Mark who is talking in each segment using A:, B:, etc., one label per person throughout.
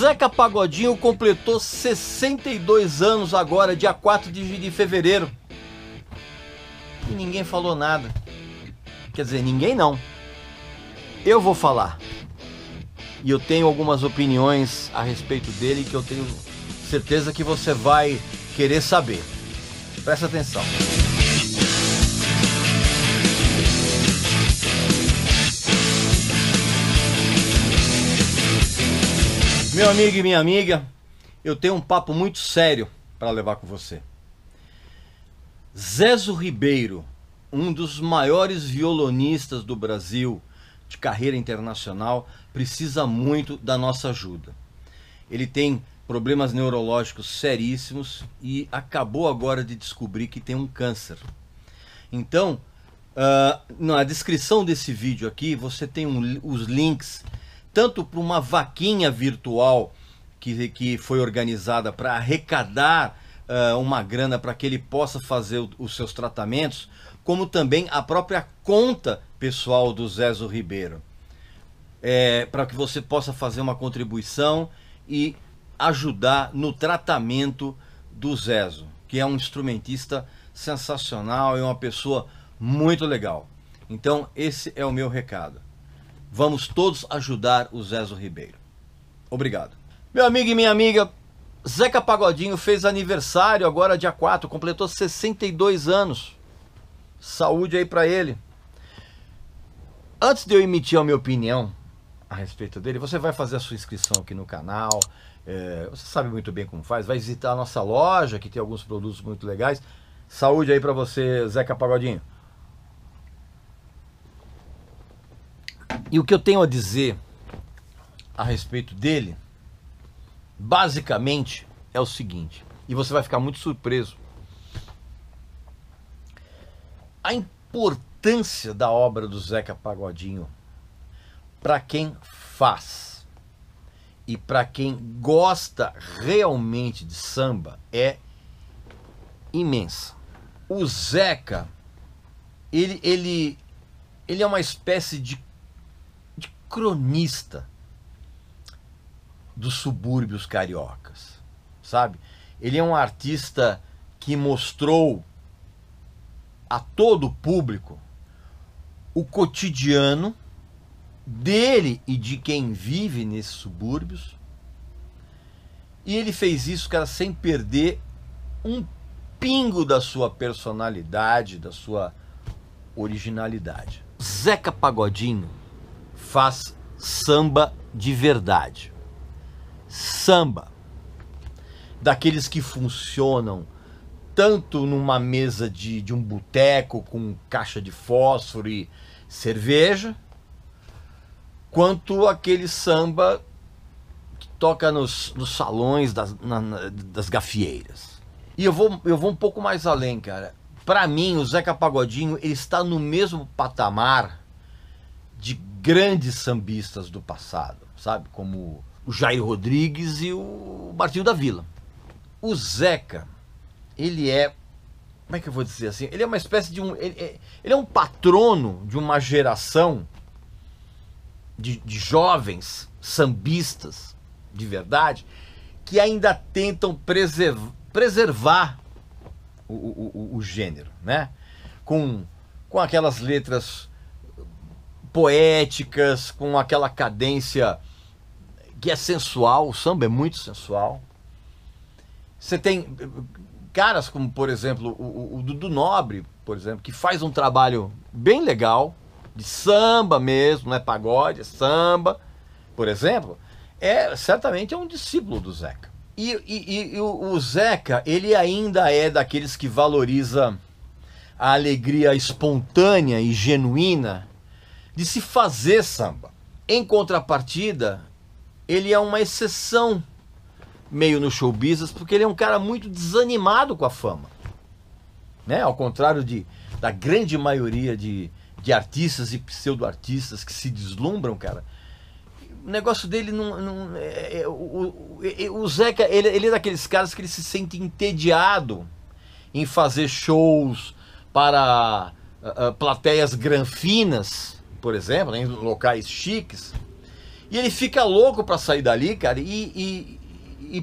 A: Zeca Pagodinho completou 62 anos agora, dia 4 de fevereiro. E ninguém falou nada. Quer dizer, ninguém não. Eu vou falar. E eu tenho algumas opiniões a respeito dele que eu tenho certeza que você vai querer saber. Presta atenção. Meu amigo e minha amiga, eu tenho um papo muito sério para levar com você. Zezo Ribeiro, um dos maiores violonistas do Brasil, de carreira internacional, precisa muito da nossa ajuda. Ele tem problemas neurológicos seríssimos e acabou agora de descobrir que tem um câncer. Então, na descrição desse vídeo aqui, você tem os links tanto para uma vaquinha virtual que foi organizada para arrecadar uma grana para que ele possa fazer os seus tratamentos, como também a própria conta pessoal do Zezo Ribeiro, para que você possa fazer uma contribuição e ajudar no tratamento do Zezo, que é um instrumentista sensacional e uma pessoa muito legal. Então esse é o meu recado. Vamos todos ajudar o Zezo Ribeiro. Obrigado. Meu amigo e minha amiga, Zeca Pagodinho fez aniversário agora dia 4, completou 62 anos. Saúde aí pra ele. Antes de eu emitir a minha opinião a respeito dele, você vai fazer a sua inscrição aqui no canal. Você sabe muito bem como faz. Vai visitar a nossa loja, que tem alguns produtos muito legais. Saúde aí pra você, Zeca Pagodinho. E o que eu tenho a dizer a respeito dele, basicamente, é o seguinte, e você vai ficar muito surpreso. A importância da obra do Zeca Pagodinho para quem faz e para quem gosta realmente de samba é imensa. O Zeca, ele é uma espécie de cronista dos subúrbios cariocas, sabe? Ele é um artista que mostrou a todo o público o cotidiano dele e de quem vive nesses subúrbios. E ele fez isso, cara, sem perder um pingo da sua personalidade, da sua originalidade. Zeca Pagodinho faz samba de verdade. Samba daqueles que funcionam tanto numa mesa de um boteco com caixa de fósforo e cerveja, quanto aquele samba que toca nos salões das gafieiras. E eu vou um pouco mais além, cara. Para mim, o Zeca Pagodinho, ele está no mesmo patamar de grandes sambistas do passado, sabe? Como o Jair Rodrigues e o Martinho da Vila. O Zeca, ele é, como é que eu vou dizer assim? Ele é uma espécie de ele é um patrono de uma geração de jovens sambistas de verdade que ainda tentam preservar o gênero, né? Com aquelas letras poéticas, com aquela cadência que é sensual. O samba é muito sensual. Você tem caras como, por exemplo, o Dudu Nobre, por exemplo, que faz um trabalho bem legal, de samba mesmo, não é pagode, é samba, por exemplo, certamente é um discípulo do Zeca. E o Zeca, ele ainda é daqueles que valoriza a alegria espontânea e genuína de se fazer samba. Em contrapartida, ele é uma exceção meio no show business, porque ele é um cara muito desanimado com a fama, né? Ao contrário da grande maioria de artistas e pseudo-artistas que se deslumbram, cara. O negócio dele o Zeca, ele é daqueles caras que ele se sente entediado em fazer shows para plateias granfinas, por exemplo, em locais chiques, E ele fica louco pra sair dali, cara, e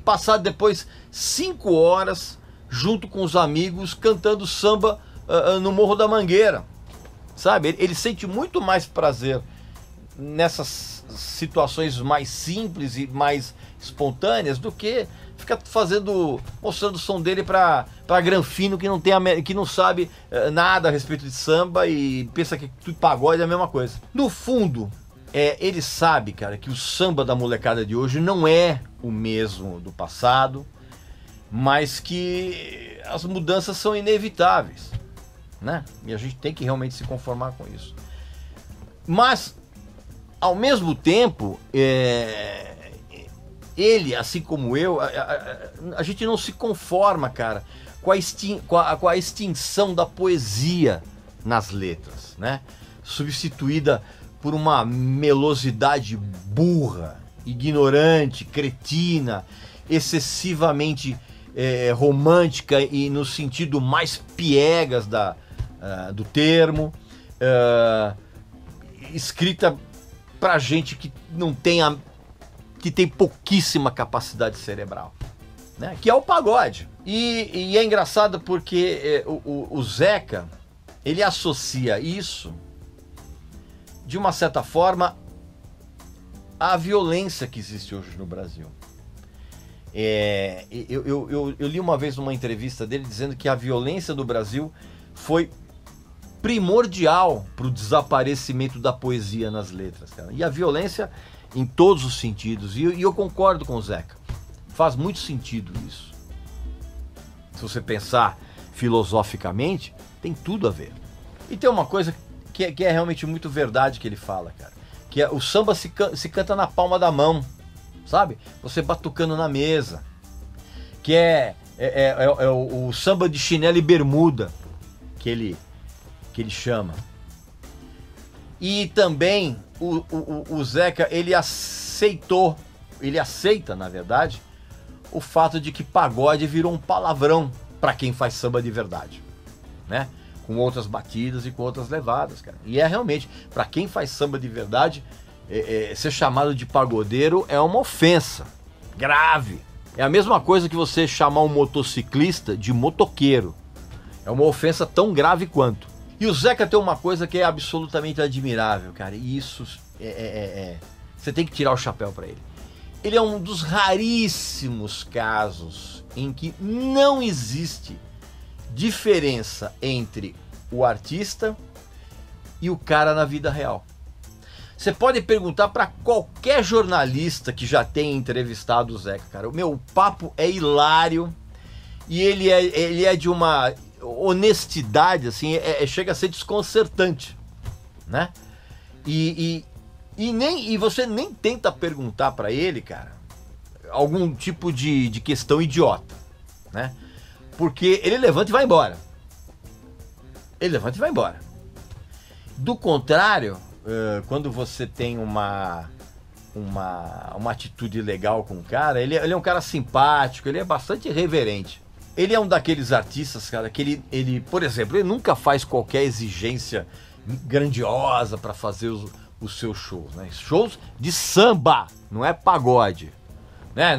A: passar depois 5 horas junto com os amigos cantando samba no Morro da Mangueira, sabe? Ele sente muito mais prazer nessas situações mais simples e mais espontâneas do que ficar mostrando o som dele pra granfino que não sabe nada a respeito de samba e pensa que tudo pagode é a mesma coisa. No fundo, ele sabe, cara, que o samba da molecada de hoje não é o mesmo do passado, mas que as mudanças são inevitáveis, né? E a gente tem que realmente se conformar com isso. Mas, ao mesmo tempo, ele, assim como eu, a gente não se conforma, cara, com a extinção da poesia nas letras, né? Substituída por uma melosidade burra, ignorante, cretina, excessivamente romântica e no sentido mais piegas do termo, escrita pra gente que não tem que tem pouquíssima capacidade cerebral, né? Que é o pagode. E é engraçado porque o Zeca, ele associa isso, de uma certa forma, à violência que existe hoje no Brasil. Eu li uma vez numa entrevista dele dizendo que a violência do Brasil foi primordial para o desaparecimento da poesia nas letras, cara. E a violência em todos os sentidos. E eu concordo com o Zeca. Faz muito sentido isso. Se você pensar filosoficamente, tem tudo a ver. E tem uma coisa que é realmente muito verdade que ele fala, cara. Que o samba se canta na palma da mão, sabe? Você batucando na mesa. Que é o samba de chinelo e bermuda, que ele chama. E também o Zeca, ele aceita, na verdade, o fato de que pagode virou um palavrão para quem faz samba de verdade, né? Com outras batidas e com outras levadas, cara. E realmente, para quem faz samba de verdade, ser chamado de pagodeiro é uma ofensa grave. É a mesma coisa que você chamar um motociclista de motoqueiro. É uma ofensa tão grave quanto. E o Zeca tem uma coisa que é absolutamente admirável, cara. E isso você tem que tirar o chapéu para ele. Ele é um dos raríssimos casos em que não existe diferença entre o artista e o cara na vida real. Você pode perguntar para qualquer jornalista que já tenha entrevistado o Zeca, cara. O meu papo é hilário e ele é de uma honestidade, assim, chega a ser desconcertante, né? E você nem tenta perguntar para ele, cara, algum tipo de questão idiota, né? Porque ele levanta e vai embora. Ele levanta e vai embora. Do contrário, quando você tem uma atitude legal com o cara, ele é um cara simpático, ele é bastante irreverente. Ele é um daqueles artistas, cara, que ele, por exemplo, ele nunca faz qualquer exigência grandiosa para fazer os seus shows, né? Shows de samba, não é pagode, né?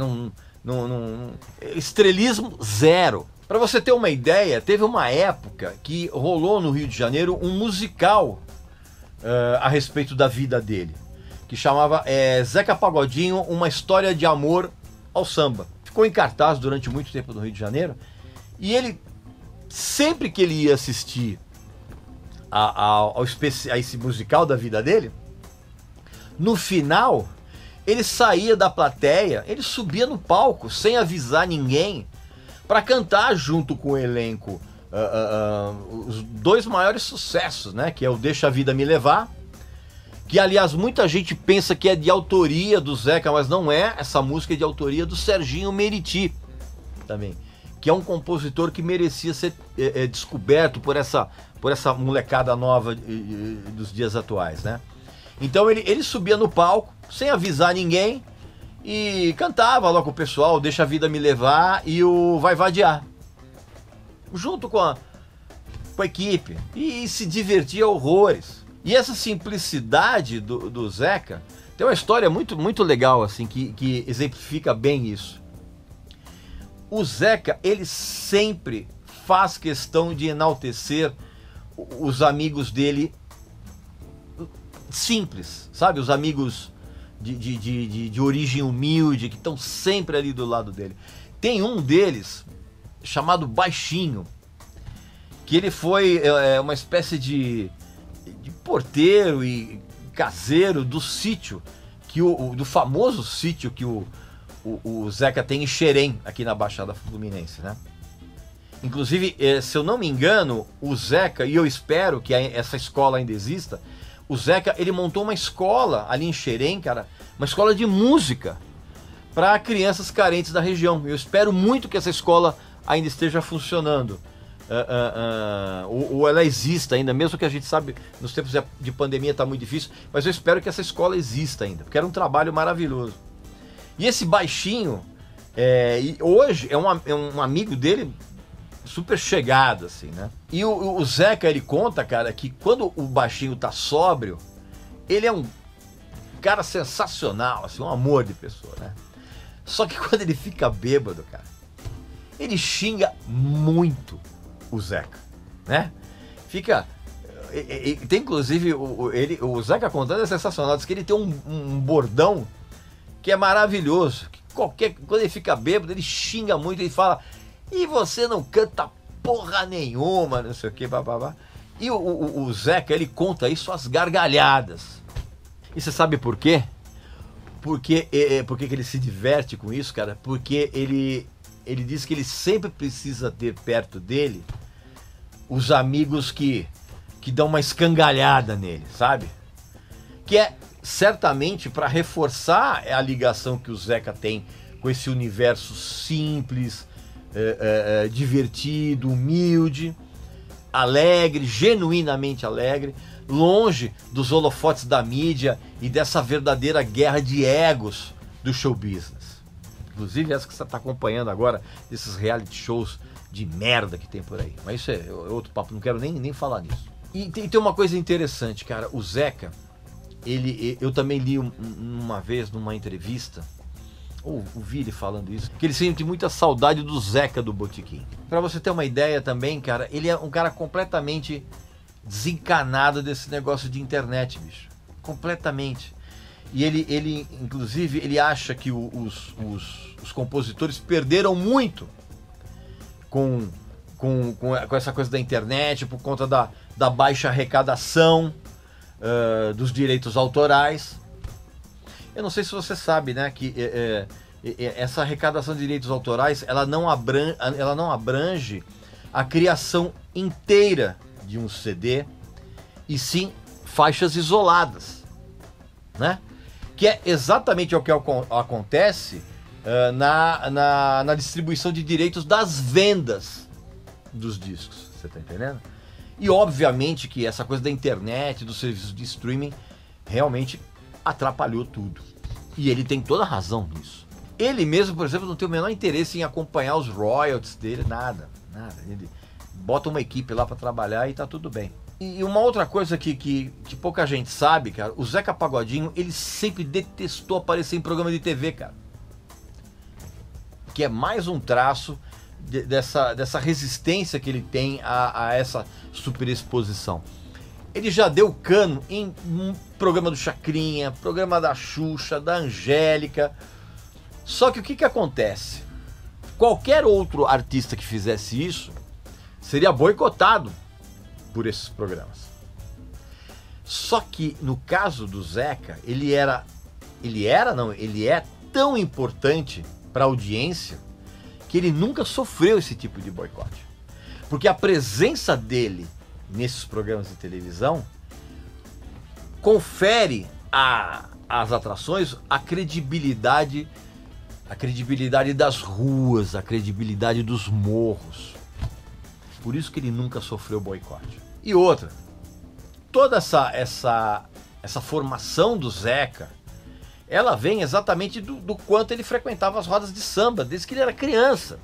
A: Estrelismo zero. Para você ter uma ideia, teve uma época que rolou no Rio de Janeiro um musical a respeito da vida dele, que chamava Zeca Pagodinho, uma história de amor ao samba. Ficou em cartaz durante muito tempo no Rio de Janeiro, e ele, sempre que ele ia assistir a esse musical da vida dele, no final, ele saía da plateia, ele subia no palco sem avisar ninguém, para cantar junto com o elenco os dois maiores sucessos, né? Que é o Deixa a Vida Me Levar, que aliás muita gente pensa que é de autoria do Zeca, mas não é. Essa música é de autoria do Serginho Meriti também, que é um compositor que merecia ser descoberto por essa molecada nova dos dias atuais, né? Então ele subia no palco sem avisar ninguém e cantava lá com o pessoal, Deixa a Vida Me Levar e o Vai Vadiar, junto com a equipe, e se divertia horrores. E essa simplicidade do Zeca Tem uma história muito legal, assim, que exemplifica bem isso. O Zeca, ele sempre faz questão de enaltecer os amigos dele simples, sabe? Os amigos de origem humilde, que estão sempre ali do lado dele. Tem um deles, chamado Baixinho, que ele foi uma espécie de porteiro e caseiro do sítio, do famoso sítio que o Zeca tem em Xerém, aqui na Baixada Fluminense, né? Inclusive, se eu não me engano, o Zeca, e eu espero que essa escola ainda exista, o Zeca, ele montou uma escola ali em Xerém, cara, uma escola de música para crianças carentes da região. Eu espero muito que essa escola ainda esteja funcionando. Ou ela exista ainda, mesmo que a gente sabe, nos tempos de pandemia está muito difícil, mas eu espero que essa escola exista ainda, porque era um trabalho maravilhoso. E esse Baixinho, hoje é um amigo dele super chegado, assim, né? E o Zeca, ele conta, cara, que quando o Baixinho tá sóbrio, ele é um cara sensacional, assim, um amor de pessoa, né? Só que quando ele fica bêbado, cara, ele xinga muito o Zeca, né? Tem inclusive, o Zeca contando é sensacional, diz que ele tem um bordão que é maravilhoso, que quando ele fica bêbado, ele xinga muito, ele fala: e você não canta porra nenhuma, não sei o que, bababá. E o Zeca, ele conta isso às gargalhadas. E você sabe por quê? Por que ele se diverte com isso, cara? Porque ele diz que ele sempre precisa ter perto dele os amigos que dão uma escangalhada nele, sabe? Que é certamente para reforçar a ligação que o Zeca tem com esse universo simples, divertido, humilde, alegre, genuinamente alegre, longe dos holofotes da mídia e dessa verdadeira guerra de egos do show business. Inclusive essa que você está acompanhando agora, esses reality shows de merda que tem por aí. Mas isso é outro papo, não quero nem falar nisso. E tem uma coisa interessante, cara. O Zeca, eu também li uma vez numa entrevista, ou ouvi ele falando isso, que ele sente muita saudade do Zeca do Botequim. Pra você ter uma ideia também, cara, ele é um cara completamente desencanado desse negócio de internet, bicho. Completamente. E ele inclusive, ele acha que os compositores perderam muito com essa coisa da internet, por conta da baixa arrecadação dos direitos autorais. Eu não sei se você sabe, né, que essa arrecadação de direitos autorais, ela não abrange a criação inteira de um CD, e sim faixas isoladas, né? Que é exatamente o que acontece na distribuição de direitos das vendas dos discos, você tá entendendo? E obviamente que essa coisa da internet, dos serviços de streaming, realmente atrapalhou tudo. E ele tem toda a razão nisso. Ele mesmo, por exemplo, não tem o menor interesse em acompanhar os royalties dele, nada. Ele bota uma equipe lá para trabalhar e tá tudo bem. E uma outra coisa que pouca gente sabe, cara, o Zeca Pagodinho, ele sempre detestou aparecer em programa de TV, cara. Que é mais um traço dessa resistência que ele tem a essa superexposição. Ele já deu cano em programa do Chacrinha, programa da Xuxa, da Angélica. Só que o que acontece? Qualquer outro artista que fizesse isso seria boicotado por esses programas. Só que no caso do Zeca, ele é tão importante para a audiência que ele nunca sofreu esse tipo de boicote. Porque a presença dele nesses programas de televisão confere às atrações a credibilidade das ruas, a credibilidade dos morros. Por isso que ele nunca sofreu boicote. E outra, toda essa formação do Zeca, ela vem exatamente do quanto ele frequentava as rodas de samba, desde que ele era criança.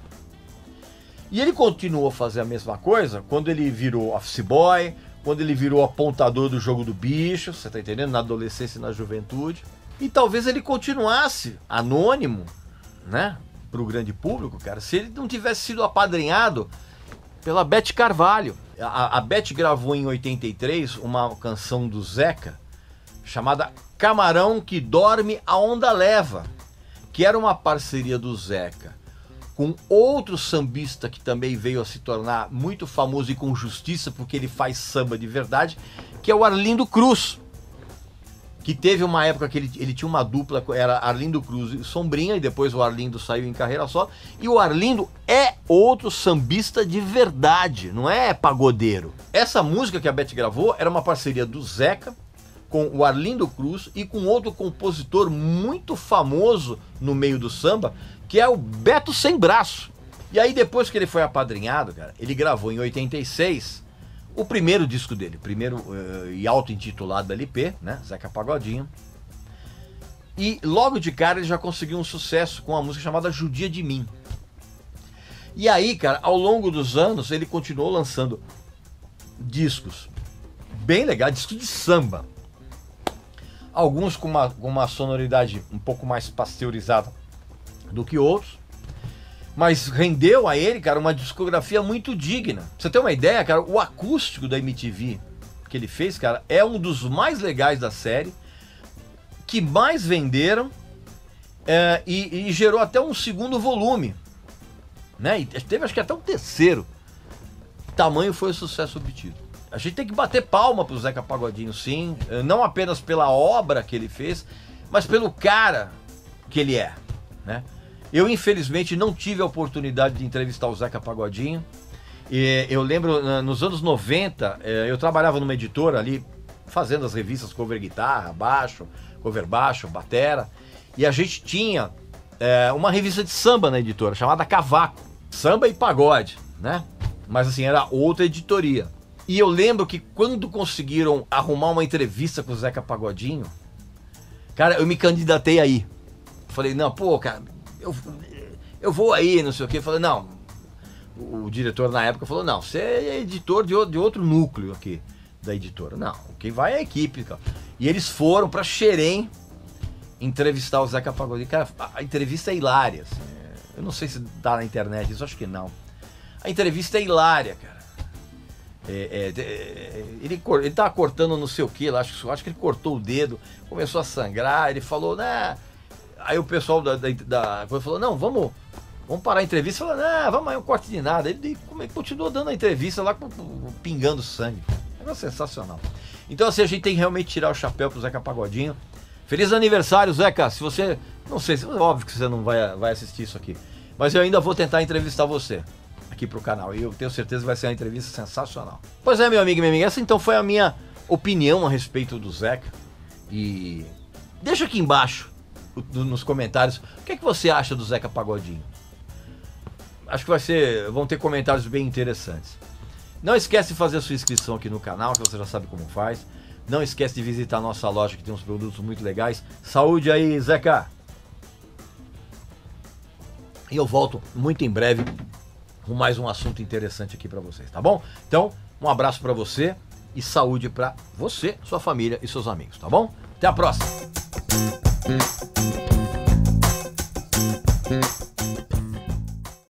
A: E ele continuou a fazer a mesma coisa quando ele virou office boy, quando ele virou apontador do Jogo do Bicho, você tá entendendo? Na adolescência e na juventude. E talvez ele continuasse anônimo, né, para o grande público, cara, se ele não tivesse sido apadrinhado pela Beth Carvalho. A Beth gravou em 83 uma canção do Zeca chamada Camarão que Dorme, a Onda Leva, que era uma parceria do Zeca com outro sambista que também veio a se tornar muito famoso e com justiça, porque ele faz samba de verdade, que é o Arlindo Cruz, que teve uma época que ele tinha uma dupla, era Arlindo Cruz e Sombrinha, e depois o Arlindo saiu em carreira solo, e o Arlindo é outro sambista de verdade, não é pagodeiro. Essa música que a Beth gravou era uma parceria do Zeca com o Arlindo Cruz e com outro compositor muito famoso no meio do samba, que é o Beto Sem Braço. E aí depois que ele foi apadrinhado, cara, ele gravou em 86 o primeiro disco dele, primeiro e auto-intitulado LP, né, Zeca Pagodinho. E logo de cara ele já conseguiu um sucesso com uma música chamada Judia de Mim. E aí, cara, ao longo dos anos ele continuou lançando discos bem legais, discos de samba. Alguns com uma sonoridade um pouco mais pasteurizada do que outros, mas rendeu a ele, cara, uma discografia muito digna. Pra você ter uma ideia, cara, o acústico da MTV que ele fez, cara, é um dos mais legais da série, que mais venderam e gerou até um segundo volume, né? E teve acho que até um terceiro. Tamanho foi o sucesso obtido. A gente tem que bater palma pro Zeca Pagodinho, sim, não apenas pela obra que ele fez, mas pelo cara que ele é, né? Eu, infelizmente, não tive a oportunidade de entrevistar o Zeca Pagodinho. Eu lembro, nos anos 90, eu trabalhava numa editora ali, fazendo as revistas cover guitarra, baixo, cover baixo, batera, e a gente tinha uma revista de samba na editora, chamada Cavaco, samba e pagode, né? Mas assim, era outra editoria. E eu lembro que quando conseguiram arrumar uma entrevista com o Zeca Pagodinho, cara, eu me candidatei aí. Falei, não, pô, cara, eu vou aí, não sei o quê. Falei, não, o diretor na época falou, não, você é editor de outro núcleo aqui da editora. Não, quem vai é a equipe, cara. E eles foram pra Xerém entrevistar o Zeca Pagodinho. Cara, a entrevista é hilária, assim. Eu não sei se tá na internet, isso acho que não. A entrevista é hilária, cara. Ele tava cortando não sei o que, acho que ele cortou o dedo, começou a sangrar, ele falou, né? Aí o pessoal da coisa falou, não, vamos parar a entrevista. Falou, não, vamos aí, um corte de nada. Ele continuou dando a entrevista lá, pingando sangue. Negócio sensacional. Então assim, a gente tem que realmente tirar o chapéu pro Zeca Pagodinho. Feliz aniversário, Zeca. Se você, não sei, óbvio que você não vai assistir isso aqui, mas eu ainda vou tentar entrevistar você aqui pro canal, e eu tenho certeza que vai ser uma entrevista sensacional. Pois é, meu amigo e minha amiga, essa então foi a minha opinião a respeito do Zeca. E deixa aqui embaixo nos comentários o que é que você acha do Zeca Pagodinho. Acho que vão ter comentários bem interessantes. Não esquece de fazer a sua inscrição aqui no canal, que você já sabe como faz. Não esquece de visitar a nossa loja, que tem uns produtos muito legais. Saúde aí, Zeca! E eu volto muito em breve com mais um assunto interessante aqui para vocês, tá bom? Então, um abraço para você e saúde para você, sua família e seus amigos, tá bom? Até a próxima!